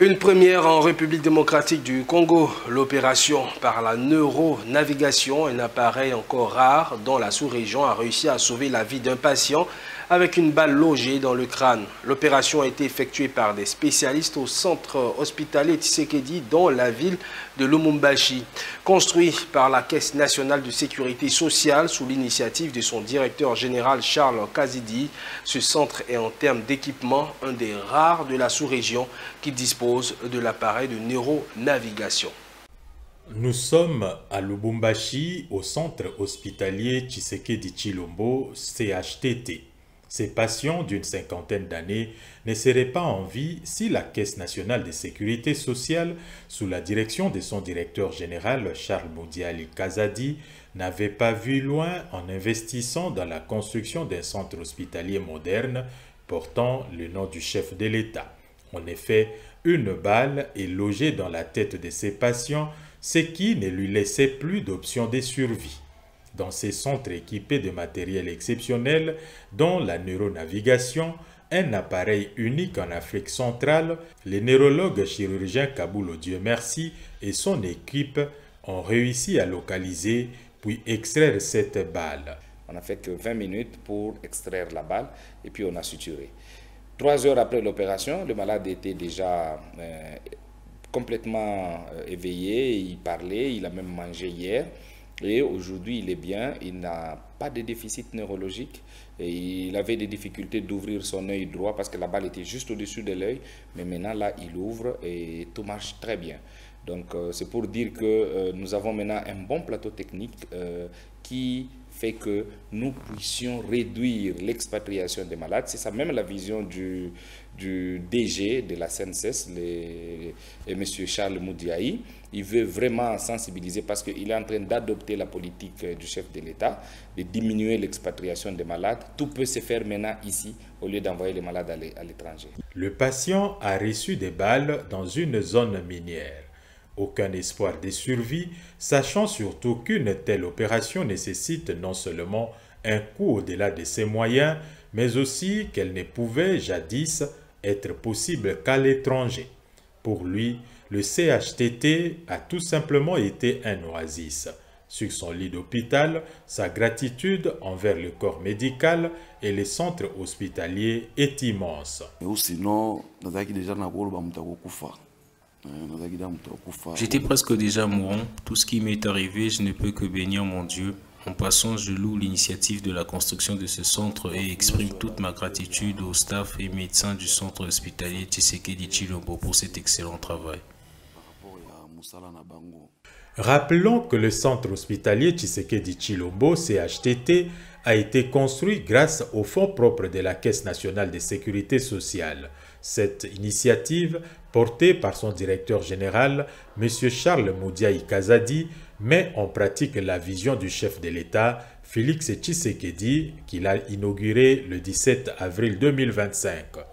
Une première en République démocratique du Congo, l'opération par la neuronavigation, un appareil encore rare dans la sous-région, a réussi à sauver la vie d'un patient avec une balle logée dans le crâne. L'opération a été effectuée par des spécialistes au centre hospitalier Tshisekedi dans la ville de Lubumbashi. Construit par la Caisse nationale de sécurité sociale sous l'initiative de son directeur général Charles Kazidi, ce centre est en termes d'équipement un des rares de la sous-région qui dispose de l'appareil de neuronavigation. Nous sommes à Lubumbashi, au centre hospitalier Tshisekedi Tshilombo, CHTT. Ces patients d'une cinquantaine d'années ne seraient pas en vie si la Caisse nationale de sécurité sociale, sous la direction de son directeur général Charles Moudiali Kazadi, n'avait pas vu loin en investissant dans la construction d'un centre hospitalier moderne portant le nom du chef de l'État. En effet, une balle est logée dans la tête de ces patients, ce qui ne lui laissait plus d'option de survie. Dans ces centres équipés de matériel exceptionnel, dont la neuronavigation, un appareil unique en Afrique centrale, le neurologue chirurgien Kaboulo Dieu merci et son équipe ont réussi à localiser puis extraire cette balle. On n'a fait que 20 minutes pour extraire la balle et puis on a suturé. 3 heures après l'opération, le malade était déjà complètement éveillé, il parlait, il a même mangé hier. Et aujourd'hui, il est bien, il n'a pas de déficit neurologique. Et il avait des difficultés d'ouvrir son œil droit parce que la balle était juste au-dessus de l'œil. Mais maintenant, là, il ouvre et tout marche très bien. Donc, c'est pour dire que nous avons maintenant un bon plateau technique qui fait que nous puissions réduire l'expatriation des malades. C'est ça même la vision du DG de la CNSS, M. Charles Moudiaï. Il veut vraiment sensibiliser parce qu'il est en train d'adopter la politique du chef de l'État, de diminuer l'expatriation des malades. Tout peut se faire maintenant ici au lieu d'envoyer les malades à l'étranger. Le patient a reçu des balles dans une zone minière. Aucun espoir de survie, sachant surtout qu'une telle opération nécessite non seulement un coût au-delà de ses moyens, mais aussi qu'elle ne pouvait jadis être possible qu'à l'étranger. Pour lui, le CHTT a tout simplement été un oasis. Sur son lit d'hôpital, sa gratitude envers le corps médical et les centres hospitaliers est immense. J'étais presque déjà mourant. Tout ce qui m'est arrivé, je ne peux que bénir mon Dieu. En passant, je loue l'initiative de la construction de ce centre et exprime toute ma gratitude au staff et médecins du centre hospitalier Tshisekedi Tshilombo pour cet excellent travail. Rappelons que le centre hospitalier Tshisekedi Tshilombo, CHTT, a été construit grâce aux fonds propres de la Caisse nationale de sécurité sociale. Cette initiative, portée par son directeur général, M. Charles Moudiaï Kazadi, met en pratique la vision du chef de l'État, Félix Tshisekedi, qu'il a inauguré le 17 avril 2025.